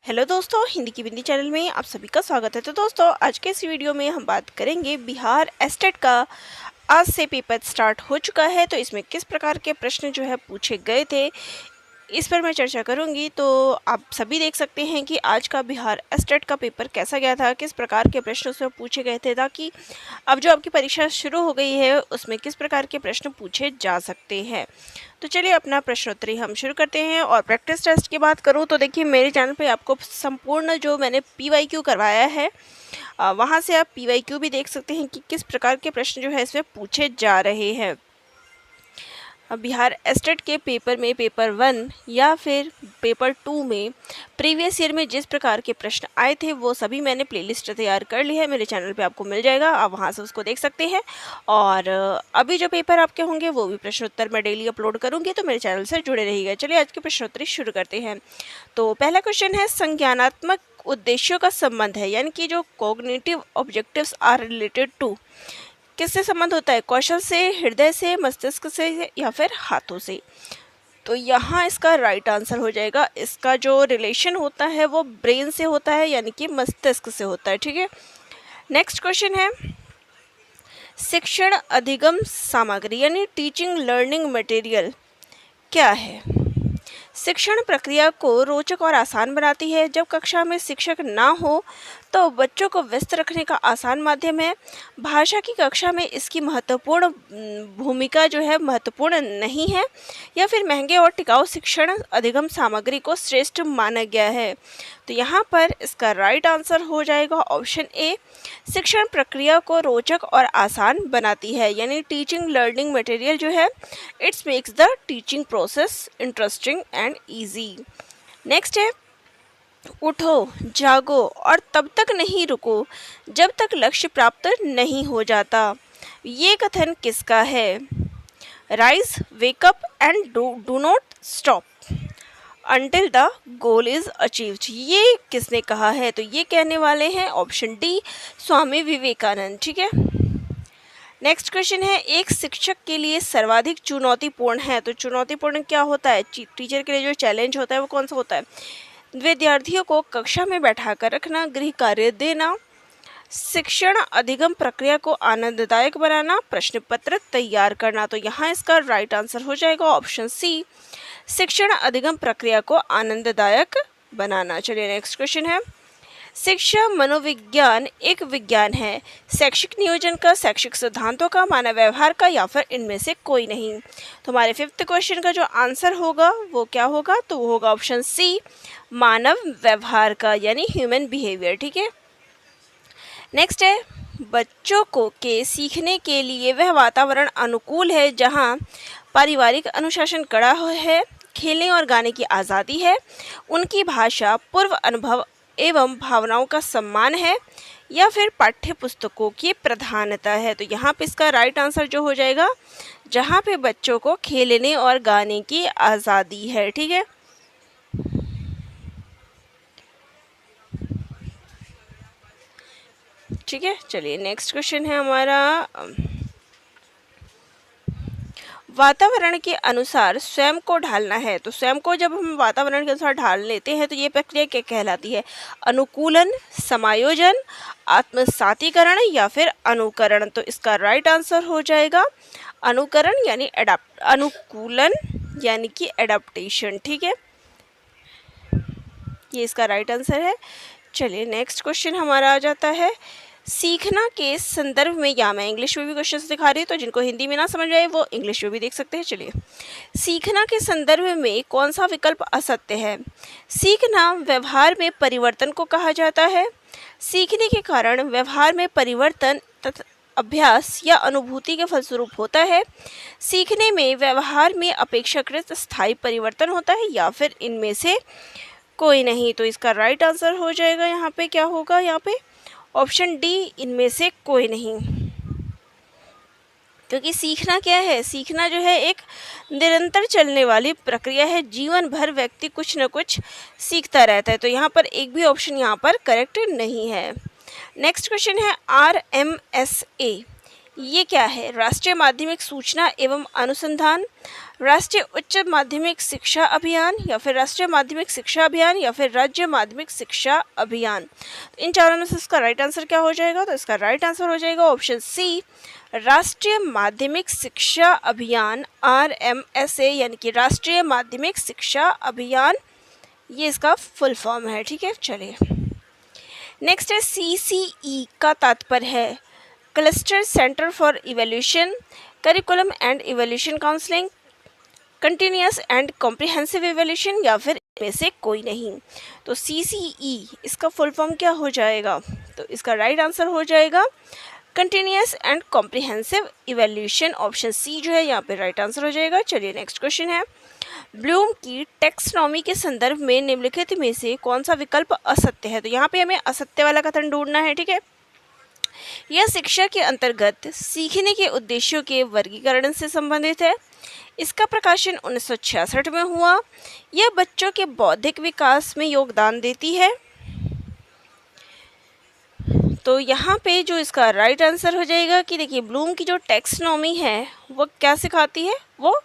Hello दोस्तों, हिंदी की बिंदी channel में आप सभी का स्वागत है। तो दोस्तों, आज के इस वीडियो में हम बात करेंगे बिहार एस्टेट का। आज से पेपर स्टार्ट हो चुका है, तो इसमें किस प्रकार के प्रश्न जो है पूछे गए थे, इस पर मैं चर्चा करूंगी। तो आप सभी देख सकते हैं कि आज का बिहार एस्टेट का पेपर कैसा गया था, किस प्रकार के प्रश्न उसमें पूछे गए थे, ताकि अब जो आपकी परीक्षा शुरू हो गई है उसमें किस प्रकार के प्रश्न पूछे जा सकते हैं। तो चलिए अपना प्रश्नोत्तरी हम शुरू करते हैं। और प्रैक्टिस टेस्ट की बात करूं तो देखिए, मेरे चैनल पे आपको संपूर्ण जो मैंने PYQ करवाया है, वहाँ से आप PYQ भी देख सकते हैं कि किस प्रकार के प्रश्न जो है इसमें पूछे जा रहे हैं। बिहार एस्टेट के पेपर में पेपर 1 या फिर पेपर 2 में प्रीवियस ईयर में जिस प्रकार के प्रश्न आए थे वो सभी मैंने प्लेलिस्ट तैयार कर ली है। मेरे चैनल पे आपको मिल जाएगा, आप वहां से उसको देख सकते हैं। और अभी जो पेपर आपके होंगे वो भी प्रश्नोत्तर मैं डेली अपलोड करूंगी, तो मेरे चैनल से जुड़े रहिएगा। चलिए आज की प्रश्नोत्तरी शुरू करते हैं। तो पहला क्वेश्चन है, संज्ञानात्मक उद्देश्यों का संबंध है, यानी कि जो cognitive objectives are related to, किससे संबंध होता है? कौशल से, हृदय से, मस्तिष्क से या फिर हाथों से? तो यहाँ इसका राइट आंसर हो जाएगा, इसका जो रिलेशन होता है वो ब्रेन से होता है, यानी कि मस्तिष्क से होता है। ठीक है, नेक्स्ट क्वेश्चन है, शिक्षण अधिगम सामग्री यानी टीचिंग लर्निंग मटेरियल क्या है? शिक्षण प्रक्रिया को रोचक और आसान बनाती है। जब कक्षा में शिक्षक ना हो तो बच्चों को व्यस्त रखने का आसान माध्यम है। भाषा की कक्षा में इसकी महत्वपूर्ण भूमिका जो है महत्वपूर्ण नहीं है, या फिर महंगे और टिकाऊ शिक्षण अधिगम सामग्री को श्रेष्ठ माना गया है। तो यहाँ पर इसका राइट आंसर हो जाएगा ऑप्शन ए, शिक्षण प्रक्रिया को रोचक और आसान बनाती है, यानी टीचिंग लर्निंग मटेरियल जो है it's makes the teaching process interesting and easy. Next है, उठो, जागो और तब तक नहीं रुको जब तक लक्ष्य प्राप्त नहीं हो जाता। ये कथन किसका है? Rise, wake up and do not stop until the goal is achieved. ये किसने कहा है? तो ये कहने वाले हैं ऑप्शन डी, स्वामी विवेकानंद। ठीक है, नेक्स्ट क्वेश्चन है, एक शिक्षक के लिए सर्वाधिक चुनौतीपूर्ण है। तो चुनौतीपूर्ण क्या होता है? टीचर के लिए जो चैलेंज होता है वो कौन सा होता है? विद्यार्थियों को कक्षा में बैठाकर रखना, गृह कार्य देना, शिक्षण अधिगम प्रक्रिया को आनंददायक बनाना, प्रश्न पत्र तैयार करना। तो यहाँ इसका राइट आंसर हो जाएगा ऑप्शन सी, शिक्षण अधिगम प्रक्रिया को आनंददायक बनाना। चलिए नेक्स्ट क्वेश्चन है, शिक्षा मनोविज्ञान एक विज्ञान है, शैक्षिक नियोजन का, शैक्षिक सिद्धांतों का, मानव व्यवहार का, या फिर इनमें से कोई नहीं। तो हमारे 5th क्वेश्चन का जो आंसर होगा वो क्या होगा? तो वो होगा ऑप्शन सी, मानव व्यवहार का, यानी ह्यूमन बिहेवियर। ठीक है, नेक्स्ट है, बच्चों को के सीखने के लिए वह वातावरण अनुकूल है जहां पारिवारिक अनुशासन कड़ा है, खेलने और गाने की आज़ादी है, उनकी भाषा, पूर्व अनुभव एवं भावनाओं का सम्मान है, या फिर पाठ्य पुस्तकों की प्रधानता है। तो यहाँ पे इसका राइट आंसर जो हो जाएगा, जहाँ पे बच्चों को खेलने और गाने की आज़ादी है। ठीक है, ठीक है, चलिए नेक्स्ट क्वेश्चन है हमारा, वातावरण के अनुसार स्वयं को ढालना है। तो स्वयं को जब हम वातावरण के अनुसार ढाल लेते हैं तो ये प्रक्रिया क्या कहलाती है? अनुकूलन, समायोजन, आत्मसातीकरण, या फिर अनुकरण। तो इसका राइट आंसर हो जाएगा अनुकरण, यानी अनुकूलन यानी कि एडाप्टेशन। ठीक है, ये इसका राइट आंसर है। चलिए नेक्स्ट क्वेश्चन हमारा आ जाता है, सीखना के संदर्भ में, या मैं इंग्लिश में भी क्वेश्चन दिखा रही हूँ, तो जिनको हिंदी में ना समझ आए वो इंग्लिश में भी देख सकते हैं। चलिए, सीखना के संदर्भ में कौन सा विकल्प असत्य है? सीखना व्यवहार में परिवर्तन को कहा जाता है, सीखने के कारण व्यवहार में परिवर्तन तथा अभ्यास या अनुभूति के फलस्वरूप होता है, सीखने में व्यवहार में अपेक्षाकृत स्थायी परिवर्तन होता है, या फिर इनमें से कोई नहीं। तो इसका राइट आंसर हो जाएगा यहाँ पे, क्या होगा यहाँ पे? ऑप्शन डी, इनमें से कोई नहीं। क्योंकि सीखना क्या है? सीखना जो है एक निरंतर चलने वाली प्रक्रिया है, जीवन भर व्यक्ति कुछ न कुछ सीखता रहता है। तो यहाँ पर एक भी ऑप्शन यहाँ पर करेक्ट नहीं है। नेक्स्ट क्वेश्चन है, RMSA ये क्या है? राष्ट्रीय माध्यमिक सूचना एवं अनुसंधान, राष्ट्रीय उच्च माध्यमिक शिक्षा अभियान, या फिर राष्ट्रीय माध्यमिक शिक्षा अभियान, या फिर राज्य माध्यमिक शिक्षा अभियान। इन चारों में से इसका राइट आंसर क्या हो जाएगा? तो इसका राइट आंसर हो जाएगा ऑप्शन सी, राष्ट्रीय माध्यमिक शिक्षा अभियान, RMSA, यानी कि राष्ट्रीय माध्यमिक शिक्षा अभियान, ये इसका फुल फॉर्म है। ठीक है, चलिए नेक्स्ट है CCE का तात्पर्य है cluster centre for evaluation, curriculum and evaluation counselling, continuous and comprehensive evaluation, या फिर इनमें से कोई नहीं। तो CCE इसका फुल फॉर्म क्या हो जाएगा? तो इसका राइट आंसर हो जाएगा continuous and comprehensive evaluation, option C जो है यहाँ पे राइट आंसर हो जाएगा। चलिए नेक्स्ट क्वेश्चन है, ब्लूम की टेक्सोनॉमी के संदर्भ में निम्नलिखित में से कौन सा विकल्प असत्य है? तो यहाँ पे हमें असत्य वाला कथन ढूंढना है। ठीक है, यह शिक्षा के अंतर्गत सीखने के उद्देश्यों के वर्गीकरण से संबंधित है, इसका प्रकाशन 1966 में हुआ, यह बच्चों के बौद्धिक विकास में योगदान देती है। तो यहाँ पे जो इसका राइट आंसर हो जाएगा कि देखिए ब्लूम की जो टेक्सोनॉमी है वो क्या सिखाती है, वो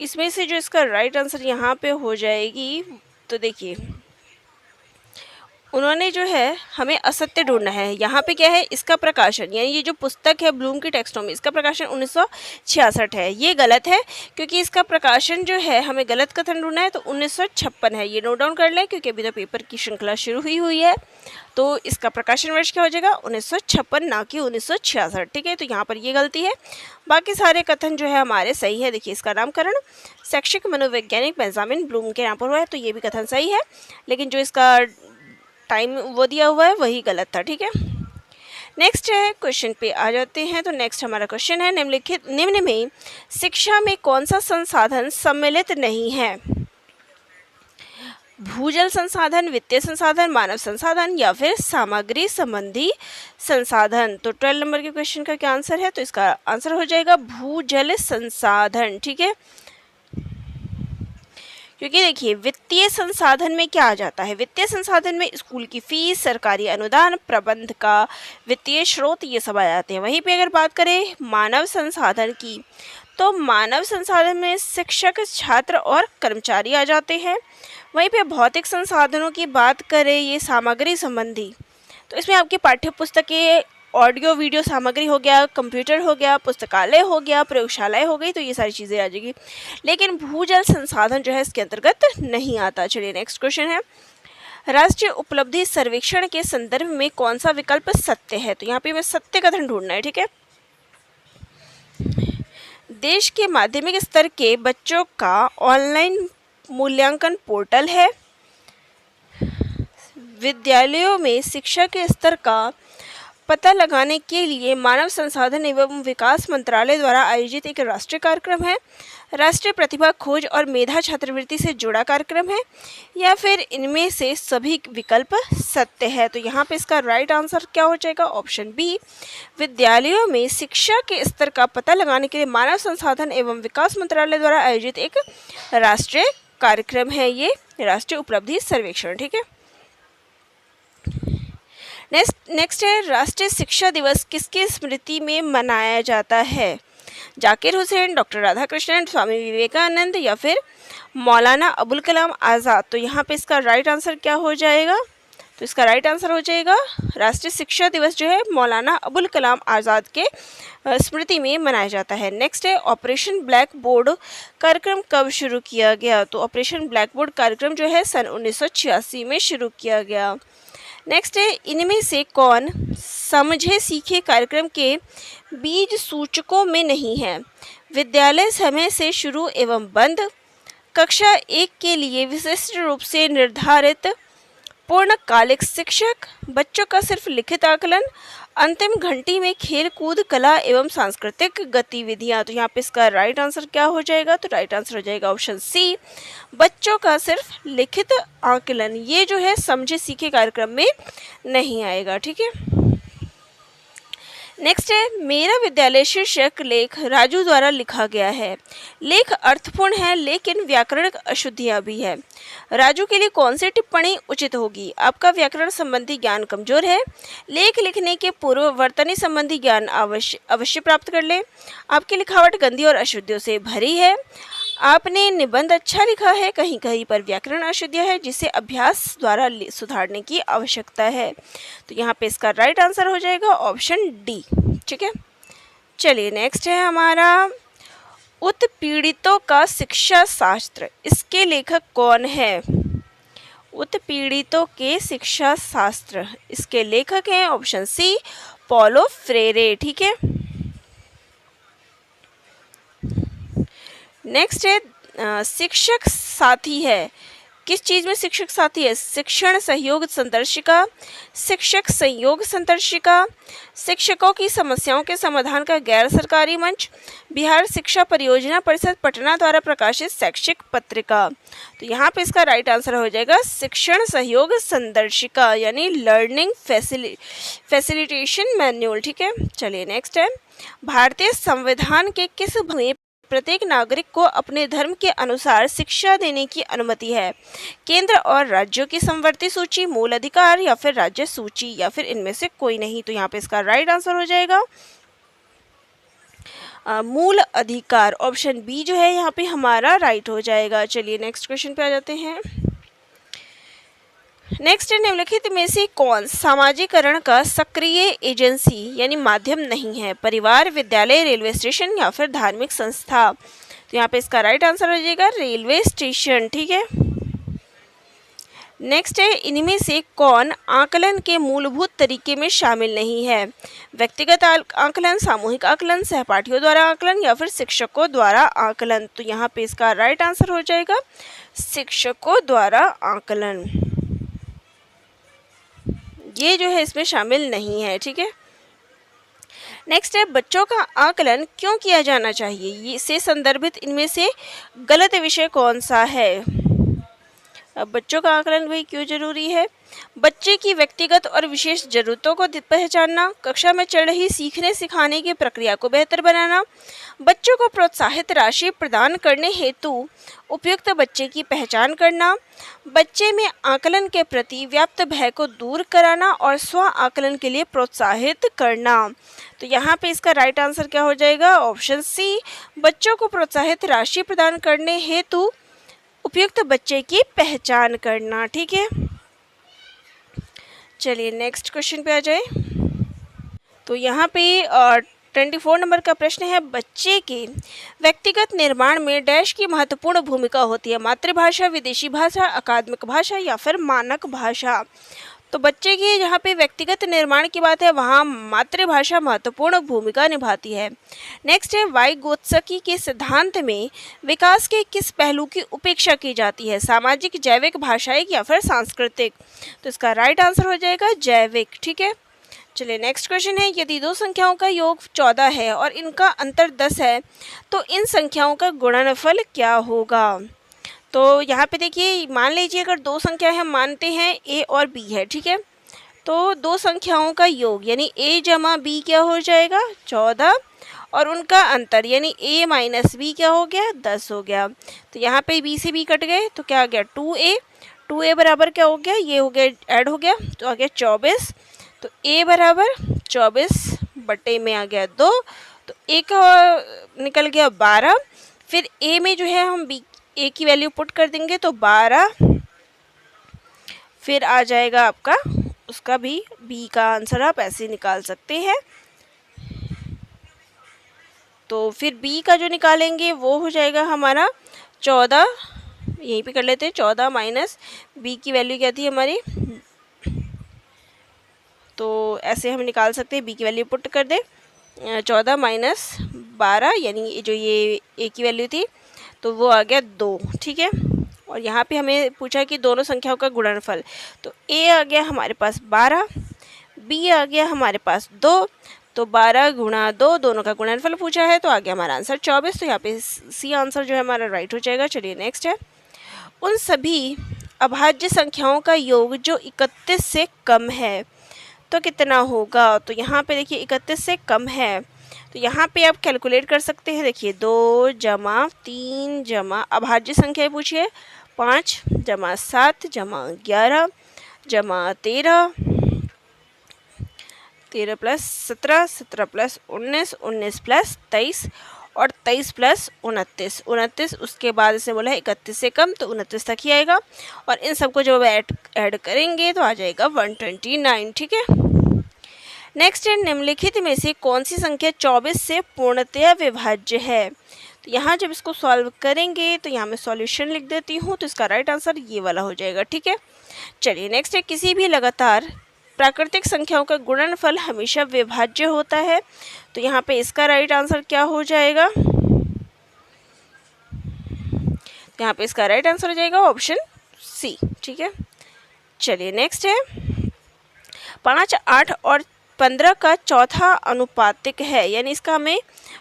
इसमें से जो इसका राइट आंसर यहाँ पे हो जाएगी, तो देखिए उन्होंने जो है हमें असत्य ढूंढना है। यहाँ पे क्या है, इसका प्रकाशन, यानी ये जो पुस्तक है ब्लूम की टेक्सोनॉमी, इसका प्रकाशन 1966 है। ये गलत है क्योंकि इसका प्रकाशन जो है हमें गलत कथन ढूंढना है, तो 1956 है। ये नोट डाउन कर लें क्योंकि अभी तो पेपर की श्रृंखला शुरू हुई है। तो इसका प्रकाशन वर्ष क्या हो जाएगा? 1956, ना कि 1966। ठीक है, तो यहाँ पर ये गलती है, बाकी सारे कथन जो है हमारे सही है। देखिए इसका नामकरण शैक्षिक मनोवैज्ञानिक बेंजामिन ब्लूम के यहाँ पर हुआ है, तो ये भी कथन सही है, लेकिन जो इसका टाइम वो दिया हुआ है वही गलत था। ठीक है, नेक्स्ट है क्वेश्चन पे आ जाते हैं। तो नेक्स्ट हमारा क्वेश्चन है, निम्न में शिक्षा में कौन सा संसाधन सम्मिलित नहीं है? भूजल संसाधन, वित्तीय संसाधन, मानव संसाधन, या फिर सामग्री संबंधी संसाधन। तो 12 नंबर के क्वेश्चन का क्या आंसर है? तो इसका आंसर हो जाएगा भूजल संसाधन। ठीक है, क्योंकि देखिए वित्तीय संसाधन में क्या आ जाता है? वित्तीय संसाधन में स्कूल की फीस, सरकारी अनुदान, प्रबंध का वित्तीय स्रोत, ये सब आ जाते हैं। वहीं पे अगर बात करें मानव संसाधन की, तो मानव संसाधन में शिक्षक, छात्र और कर्मचारी आ जाते हैं। वहीं पे भौतिक संसाधनों की बात करें, ये सामग्री संबंधी, तो इसमें आपकी पाठ्य पुस्तकें, ऑडियो वीडियो सामग्री हो गया, कंप्यूटर हो गया, पुस्तकालय हो गया, प्रयोगशालाएं हो गई, तो ये सारी चीज़ें आ जाएगी। लेकिन भूजल संसाधन जो है इसके अंतर्गत नहीं आता। चलिए नेक्स्ट क्वेश्चन है, राष्ट्रीय उपलब्धि सर्वेक्षण के संदर्भ में कौन सा विकल्प सत्य है? तो यहाँ पे हमें सत्य कथन ढूंढना है। ठीक है, देश के माध्यमिक स्तर के बच्चों का ऑनलाइन मूल्यांकन पोर्टल है, विद्यालयों में शिक्षा के स्तर का पता लगाने के लिए मानव संसाधन एवं विकास मंत्रालय द्वारा आयोजित एक राष्ट्रीय कार्यक्रम है, राष्ट्रीय प्रतिभा खोज और मेधा छात्रवृत्ति से जुड़ा कार्यक्रम है, या फिर इनमें से सभी विकल्प सत्य है। तो यहाँ पे इसका राइट आंसर क्या हो जाएगा? ऑप्शन बी, विद्यालयों में शिक्षा के स्तर का पता लगाने के लिए मानव संसाधन एवं विकास मंत्रालय द्वारा आयोजित एक राष्ट्रीय कार्यक्रम है, ये राष्ट्रीय उपलब्धि सर्वेक्षण। ठीक है, नेक्स्ट है, राष्ट्रीय शिक्षा दिवस किसकी स्मृति में मनाया जाता है? जाकिर हुसैन, डॉक्टर राधाकृष्णन, स्वामी विवेकानंद, या फिर मौलाना अबुल कलाम आज़ाद। तो यहाँ पे इसका राइट आंसर क्या हो जाएगा? तो इसका राइट आंसर हो जाएगा राष्ट्रीय शिक्षा दिवस जो है मौलाना अबुल कलाम आज़ाद के स्मृति में मनाया जाता है। नेक्स्ट है, ऑपरेशन ब्लैक बोर्ड कार्यक्रम कब शुरू किया गया? तो ऑपरेशन ब्लैक बोर्ड कार्यक्रम जो है सन 1986 में शुरू किया गया। नेक्स्ट है, इनमें से कौन समझे सीखे कार्यक्रम के बीज सूचकों में नहीं है? विद्यालय समय से शुरू एवं बंद, कक्षा 1 के लिए विशिष्ट रूप से निर्धारित पूर्णकालिक शिक्षक, बच्चों का सिर्फ लिखित आकलन, अंतिम घंटी में खेल कूद, कला एवं सांस्कृतिक गतिविधियां। तो यहाँ पे इसका राइट आंसर क्या हो जाएगा? तो राइट आंसर हो जाएगा ऑप्शन सी, बच्चों का सिर्फ लिखित आकलन। ये जो है समझे सीखे कार्यक्रम में नहीं आएगा। ठीक है, नेक्स्ट है, मेरा विद्यालय शीर्षक लेख राजू द्वारा लिखा गया है। लेख अर्थपूर्ण है लेकिन व्याकरणिक अशुद्धियां भी है। राजू के लिए कौन सी टिप्पणी उचित होगी? आपका व्याकरण संबंधी ज्ञान कमजोर है। लेख लिखने के पूर्व वर्तनी संबंधी ज्ञान अवश्य प्राप्त कर ले। आपकी लिखावट गंदी और अशुद्धियों से भरी है। आपने निबंध अच्छा लिखा है, कहीं कहीं पर व्याकरण अशुद्धियां है जिसे अभ्यास द्वारा सुधारने की आवश्यकता है। तो यहाँ पे इसका राइट आंसर हो जाएगा ऑप्शन डी। ठीक है, चलिए नेक्स्ट है हमारा उत्पीड़ितों का शिक्षा शास्त्र। इसके लेखक कौन है? उत्पीड़ितों के शिक्षा शास्त्र, इसके लेखक हैं ऑप्शन सी पॉलो फ्रेरे। ठीक है, नेक्स्ट है शिक्षक साथी है। किस चीज़ में शिक्षक साथी है? शिक्षण सहयोग संदर्शिका, शिक्षक संयोग संदर्शिका, शिक्षकों की समस्याओं के समाधान का गैर सरकारी मंच, बिहार शिक्षा परियोजना परिषद पटना द्वारा प्रकाशित शैक्षिक पत्रिका। तो यहाँ पे इसका राइट आंसर हो जाएगा शिक्षण सहयोग संदर्शिका यानी लर्निंग फैसिलिटेशन मैन्युअल। ठीक है, चलिए नेक्स्ट है, भारतीय संविधान के किस में प्रत्येक नागरिक को अपने धर्म के अनुसार शिक्षा देने की अनुमति है? केंद्र और राज्यों की समवर्ती सूची, मूल अधिकार या फिर राज्य सूची या फिर इनमें से कोई नहीं? तो यहाँ पे इसका राइट आंसर हो जाएगा मूल अधिकार। ऑप्शन बी जो है यहाँ पे हमारा राइट हो जाएगा। चलिए नेक्स्ट क्वेश्चन पे आ जाते हैं। नेक्स्ट, निम्नलिखित में से कौन सामाजिकरण का सक्रिय एजेंसी यानी माध्यम नहीं है? परिवार, विद्यालय, रेलवे स्टेशन या फिर धार्मिक संस्था? तो यहाँ पे इसका राइट आंसर हो जाएगा रेलवे स्टेशन। ठीक है, नेक्स्ट है, इनमें से कौन आकलन के मूलभूत तरीके में शामिल नहीं है? व्यक्तिगत आकलन, सामूहिक आकलन, सहपाठियों द्वारा आकलन या फिर शिक्षकों द्वारा आकलन? तो यहाँ पे इसका राइट आंसर हो जाएगा शिक्षकों द्वारा आकलन, ये जो है इसमें शामिल नहीं है। ठीक है, नेक्स्ट है, बच्चों का आकलन क्यों किया जाना चाहिए? ये से संदर्भित इनमें से गलत विषय कौन सा है? अब बच्चों का आकलन भाई क्यों जरूरी है? बच्चे की व्यक्तिगत और विशेष जरूरतों को पहचानना, कक्षा में चल रही सीखने सिखाने की प्रक्रिया को बेहतर बनाना, बच्चों को प्रोत्साहित राशि प्रदान करने हेतु उपयुक्त बच्चे की पहचान करना, बच्चे में आकलन के प्रति व्याप्त भय को दूर कराना और स्व आकलन के लिए प्रोत्साहित करना। तो यहाँ पे इसका राइट आंसर क्या हो जाएगा? ऑप्शन सी बच्चों को प्रोत्साहित राशि प्रदान करने हेतु उपयुक्त बच्चे की पहचान करना। ठीक है, चलिए नेक्स्ट क्वेश्चन पे आ जाए। तो यहाँ पे 24 नंबर का प्रश्न है, बच्चे के व्यक्तिगत निर्माण में डैश की महत्वपूर्ण भूमिका होती है? मातृभाषा, विदेशी भाषा, अकादमिक भाषा या फिर मानक भाषा? तो बच्चे की जहाँ पे व्यक्तिगत निर्माण की बात है वहाँ मातृभाषा महत्वपूर्ण भूमिका निभाती है। नेक्स्ट है, वाइगोत्स्की के सिद्धांत में विकास के किस पहलू की उपेक्षा की जाती है? सामाजिक, जैविक, भाषाई या फिर सांस्कृतिक? तो इसका राइट आंसर हो जाएगा जैविक। ठीक है, चलिए नेक्स्ट क्वेश्चन है, यदि दो संख्याओं का योग 14 है और इनका अंतर 10 है तो इन संख्याओं का गुणनफल क्या होगा? तो यहाँ पे देखिए, मान लीजिए अगर दो संख्याएं हम मानते हैं a और b है। ठीक है, तो दो संख्याओं का योग यानी a जमा b क्या हो जाएगा? 14, और उनका अंतर यानी a माइनस b क्या हो गया? 10 हो गया। तो यहाँ पे b से b कट गए तो क्या आ गया? 2a। 2a बराबर क्या हो गया? ये हो गया ऐड हो गया तो आ गया 24। तो a बराबर 24 बटे में आ गया 2, तो a का निकल गया 12। फिर a में जो है हम b a की वैल्यू पुट कर देंगे तो 12, फिर आ जाएगा आपका उसका भी b का आंसर आप ऐसे निकाल सकते हैं। तो फिर b का जो निकालेंगे वो हो जाएगा हमारा 14, यहीं पे कर लेते हैं 14 माइनस b की वैल्यू क्या थी हमारी, तो ऐसे हम निकाल सकते हैं। b की वैल्यू पुट कर दे 14 माइनस 12 यानी जो ये a की वैल्यू थी तो वो आ गया 2। ठीक है, और यहाँ पे हमें पूछा कि दोनों संख्याओं का गुणनफल, तो a आ गया हमारे पास 12, b आ गया हमारे पास 2, तो 12 गुणा 2 दोनों का गुणनफल पूछा है तो आ गया हमारा आंसर 24। तो यहाँ पे सी आंसर जो है हमारा राइट हो जाएगा। चलिए नेक्स्ट है, उन सभी अभाज्य संख्याओं का योग जो 31 से कम है। तो कितना होगा। तो यहाँ पे देखिए 31 से कम है, तो यहाँ पे आप कैलकुलेट कर सकते हैं। देखिए 2 जमा 3 जमा अभाज्य संख्या पूछिए 5 जमा 7 जमा 11 जमा 13, 13 प्लस 17, 17 प्लस 19, 19 प्लस 23 और 23 प्लस 29, 29 उसके बाद इसे बोला है 31 से कम, तो 29 तक ही आएगा। और इन सबको जब ऐड करेंगे तो आ जाएगा 129। ठीक है। नेक्स्ट है, निम्नलिखित में से कौन सी संख्या 24 से पूर्णतया विभाज्य है। तो यहाँ जब इसको सॉल्व करेंगे तो यहाँ मैं सॉल्यूशन लिख देती हूँ, तो इसका राइट आंसर ये वाला हो जाएगा। ठीक है। चलिए नेक्स्ट है, किसी भी लगातार प्राकृतिक संख्याओं का गुणनफल हमेशा विभाज्य होता है। तो यहाँ पे इसका राइट आंसर क्या हो जाएगा, तो यहाँ पे इसका राइट आंसर हो जाएगा ऑप्शन सी। ठीक है। चलिए नेक्स्ट है, 5, 8 और 15 का चौथा अनुपातिक है, यानी इसका हमें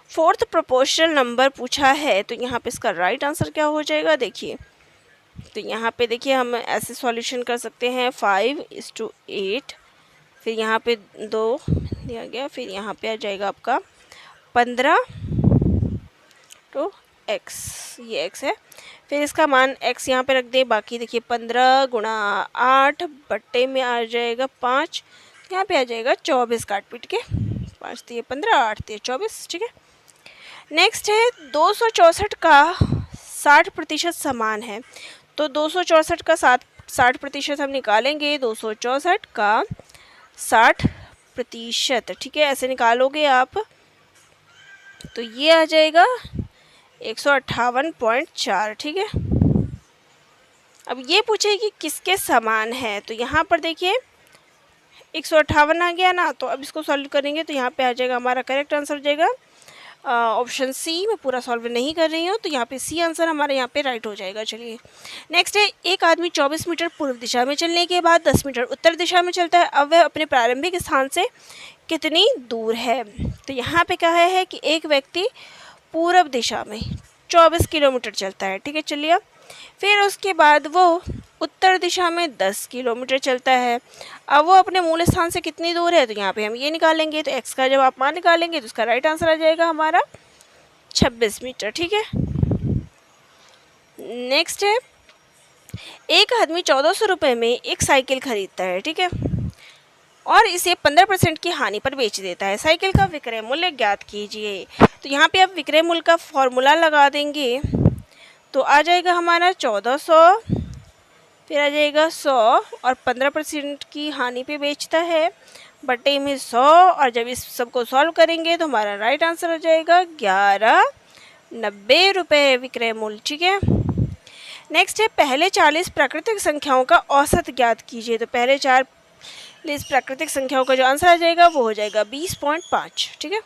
फोर्थ प्रोपोर्शनल नंबर पूछा है। तो यहाँ पे इसका राइट आंसर क्या हो जाएगा, देखिए तो यहाँ पे देखिए हम ऐसे सॉल्यूशन कर सकते हैं 5:8, फिर यहाँ पे 2 दिया गया, फिर यहाँ पे आ जाएगा आपका 15 तो x, ये x है, फिर इसका मान x यहाँ पे रख दे। बाकी देखिए 15 गुणा 8 बट्टे में आ जाएगा 5, यहाँ पे आ जाएगा 24 काट पीट के, 5 दिए 15, 8 दिए 24। ठीक है। नेक्स्ट है, 264 का 60% समान है। तो 264 का 60% हम निकालेंगे, 264 का 60%। ठीक है, ऐसे निकालोगे आप तो ये आ जाएगा 158.4। ठीक है। अब ये पूछे कि किसके समान है, तो यहाँ पर देखिए 158 आ गया ना, तो अब इसको सॉल्व करेंगे तो यहाँ पे आ जाएगा हमारा करेक्ट आंसर हो जाएगा ऑप्शन सी। मैं पूरा सॉल्व नहीं कर रही हूँ, तो यहाँ पे सी आंसर हमारे यहाँ पे राइट हो जाएगा। चलिए नेक्स्ट है, एक आदमी 24 मीटर पूर्व दिशा में चलने के बाद 10 मीटर उत्तर दिशा में चलता है। अब वह अपने प्रारंभिक स्थान से कितनी दूर है। तो यहाँ पे कहा है कि एक व्यक्ति पूर्व दिशा में 24 किलोमीटर चलता है। ठीक है। चलिए फिर उसके बाद वो उत्तर दिशा में 10 किलोमीटर चलता है। अब वो अपने मूल स्थान से कितनी दूर है, तो यहाँ पे हम ये निकालेंगे, तो x का जब आप मान निकालेंगे तो उसका राइट आंसर आ जाएगा हमारा 26 मीटर। ठीक है। नेक्स्ट है, एक आदमी 1400 रुपये में एक साइकिल खरीदता है। ठीक है, और इसे 15% की हानि पर बेच देता है। साइकिल का विक्रय मूल्य ज्ञात कीजिए। तो यहाँ पे आप विक्रय मूल्य का फॉर्मूला लगा देंगे, तो आ जाएगा हमारा 1400, फिर आ जाएगा 100 और 15% की हानि पे बेचता है बटे में 100, और जब इस सबको सॉल्व करेंगे तो हमारा राइट आंसर हो जाएगा 1190 रुपये विक्रय मूल्य। ठीक है। नेक्स्ट है, पहले 40 प्राकृतिक संख्याओं का औसत ज्ञात कीजिए। तो पहले 40 प्राकृतिक संख्याओं का जो आंसर आ जाएगा वो हो जाएगा 20.5। ठीक है।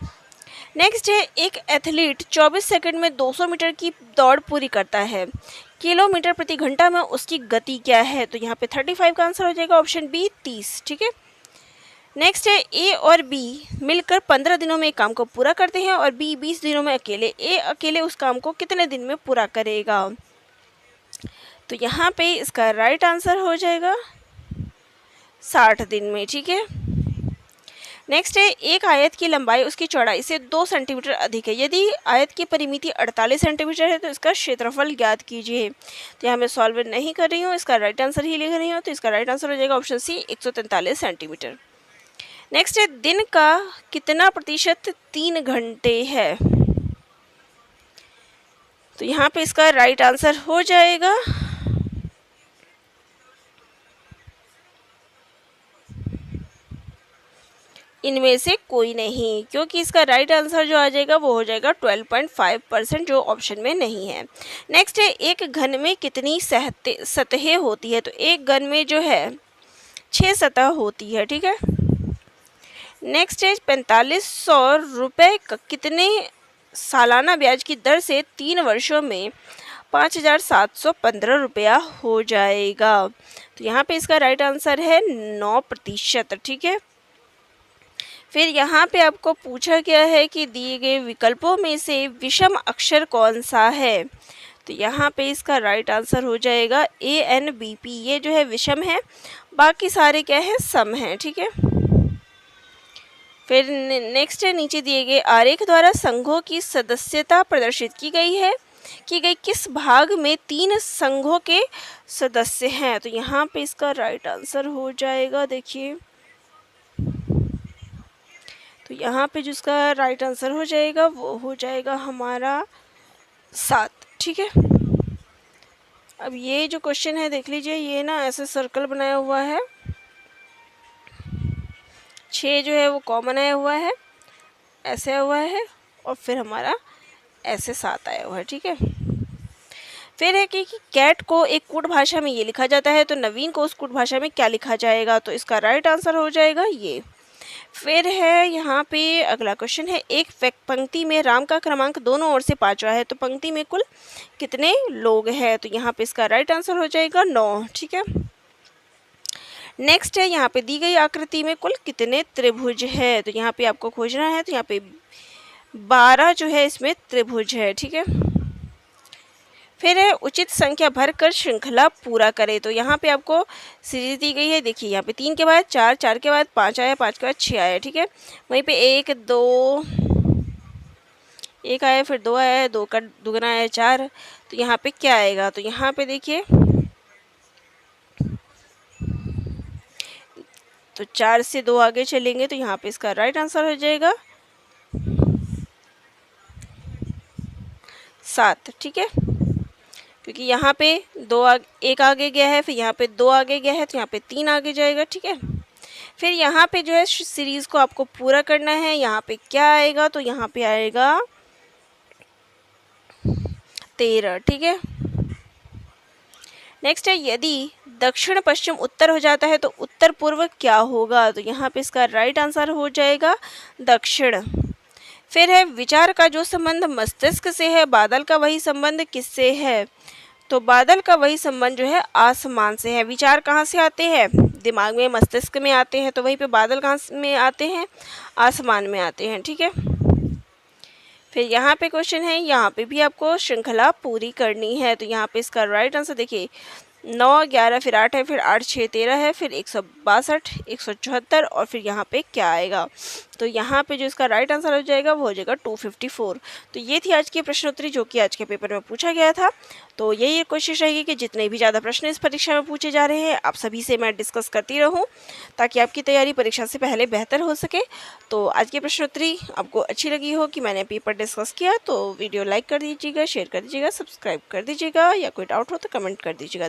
नेक्स्ट है, एक एथलीट 24 सेकंड में 200 मीटर की दौड़ पूरी करता है। किलोमीटर प्रति घंटा में उसकी गति क्या है। तो यहाँ पे 35 का आंसर हो जाएगा ऑप्शन बी 30। ठीक है। नेक्स्ट है, ए और बी मिलकर 15 दिनों में एक काम को पूरा करते हैं और बी 20 दिनों में अकेले। ए अकेले उस काम को कितने दिन में पूरा करेगा। तो यहाँ पे इसका राइट आंसर हो जाएगा 60 दिन में। ठीक है। नेक्स्ट है, एक आयत की लंबाई उसकी चौड़ाई से 2 सेंटीमीटर अधिक है। यदि आयत की परिमिति 48 सेंटीमीटर है तो इसका क्षेत्रफल ज्ञात कीजिए। तो यहाँ मैं सॉल्व नहीं कर रही हूँ, इसका राइट आंसर ही लिख रही हूँ, तो इसका राइट आंसर हो जाएगा ऑप्शन सी 143 सेंटीमीटर। नेक्स्ट है, दिन का कितना प्रतिशत 3 घंटे है। तो यहाँ पे इसका राइट आंसर हो जाएगा इनमें से कोई नहीं, क्योंकि इसका राइट आंसर जो आ जाएगा वो हो जाएगा 12.5%, जो ऑप्शन में नहीं है। नेक्स्ट है, एक घन में कितनी सतहें होती है। तो एक घन में जो है 6 सतह होती है। ठीक है। नेक्स्ट है, 4500 रुपये का कितने सालाना ब्याज की दर से 3 वर्षों में 5715 रुपया हो जाएगा। तो यहाँ पे इसका राइट आंसर है 9%। ठीक है। फिर यहाँ पे आपको पूछा गया है कि दिए गए विकल्पों में से विषम अक्षर कौन सा है। तो यहाँ पे इसका राइट आंसर हो जाएगा ANBP। ये जो है विषम है, बाकी सारे क्या है सम है। ठीक है। फिर नेक्स्ट है, नीचे दिए गए आरेख द्वारा संघों की सदस्यता प्रदर्शित की गई है। की गई किस भाग में 3 संघों के सदस्य हैं? तो यहाँ पे इसका राइट आंसर हो जाएगा, देखिए, तो यहाँ पे जिसका राइट आंसर हो जाएगा वो हो जाएगा हमारा 7। ठीक है, अब ये जो क्वेश्चन है देख लीजिए, ये ना ऐसे सर्कल बनाया हुआ है, 6 जो है वो कॉमन आया हुआ है, ऐसे आया हुआ है, और फिर हमारा ऐसे 7 आया हुआ है। ठीक है, फिर है कि कैट को एक कूट भाषा में ये लिखा जाता है, तो नवीन को उस कूट भाषा में क्या लिखा जाएगा? तो इसका राइट आंसर हो जाएगा ये। फिर है यहाँ पे अगला क्वेश्चन है, एक पंक्ति में राम का क्रमांक दोनों ओर से 5वां है, तो पंक्ति में कुल कितने लोग हैं? तो यहाँ पे इसका राइट आंसर हो जाएगा 9। ठीक है, नेक्स्ट है, यहाँ पे दी गई आकृति में कुल कितने त्रिभुज है? तो यहाँ पे आपको खोजना है, तो यहाँ पे 12 जो है इसमें त्रिभुज है। ठीक है, फिर है उचित संख्या भरकर श्रृंखला पूरा करें, तो यहाँ पे आपको सीरीज दी गई है, देखिए यहाँ पे 3 के बाद 4, 4 के बाद 5 आया, 5 के बाद 6 आया। ठीक है, वहीं पे 1 2 1 आया, फिर 2 आया, 2 का दुगना आया 4, तो यहाँ पे क्या आएगा? तो यहाँ पे देखिए, तो 4 से 2 आगे चलेंगे, तो यहाँ पे इसका राइट आंसर हो जाएगा 7। ठीक है, क्योंकि यहाँ पे 1 आगे गया है, फिर यहाँ पे 2 आगे गया है, तो यहाँ पे 3 आगे जाएगा। ठीक है, फिर यहाँ पे जो है सीरीज को आपको पूरा करना है, यहाँ पे क्या आएगा? तो यहाँ पे आएगा 13। ठीक है, नेक्स्ट है, यदि दक्षिण पश्चिम उत्तर हो जाता है तो उत्तर पूर्व क्या होगा? तो यहाँ पे इसका राइट आंसर हो जाएगा दक्षिण। फिर है, विचार का जो संबंध मस्तिष्क से है, बादल का वही संबंध किससे है? तो बादल का वही संबंध जो है आसमान से है। विचार कहाँ से आते हैं? दिमाग में, मस्तिष्क में आते हैं, तो वहीं पे बादल कहाँ में आते हैं? आसमान में आते हैं। ठीक है, फिर यहाँ पे क्वेश्चन है, यहाँ पे भी आपको श्रृंखला पूरी करनी है, तो यहाँ पे इसका राइट आंसर देखिए 9 11 फिर 8 है, फिर 8 6 13 है, फिर 162 174, और फिर यहाँ पे क्या आएगा? तो यहाँ पे जो इसका राइट आंसर हो जाएगा वो हो जाएगा 254। तो ये थी आज की प्रश्नोत्तरी जो कि आज के पेपर में पूछा गया था। तो यही कोशिश रहेगी कि जितने भी ज़्यादा प्रश्न इस परीक्षा में पूछे जा रहे हैं आप सभी से मैं डिस्कस करती रहूँ, ताकि आपकी तैयारी परीक्षा से पहले बेहतर हो सके। तो आज की प्रश्नोत्तरी आपको अच्छी लगी हो कि मैंने पेपर डिस्कस किया, तो वीडियो लाइक कर दीजिएगा, शेयर कर दीजिएगा, सब्सक्राइब कर दीजिएगा, या कोई डाउट हो तो कमेंट कर दीजिएगा।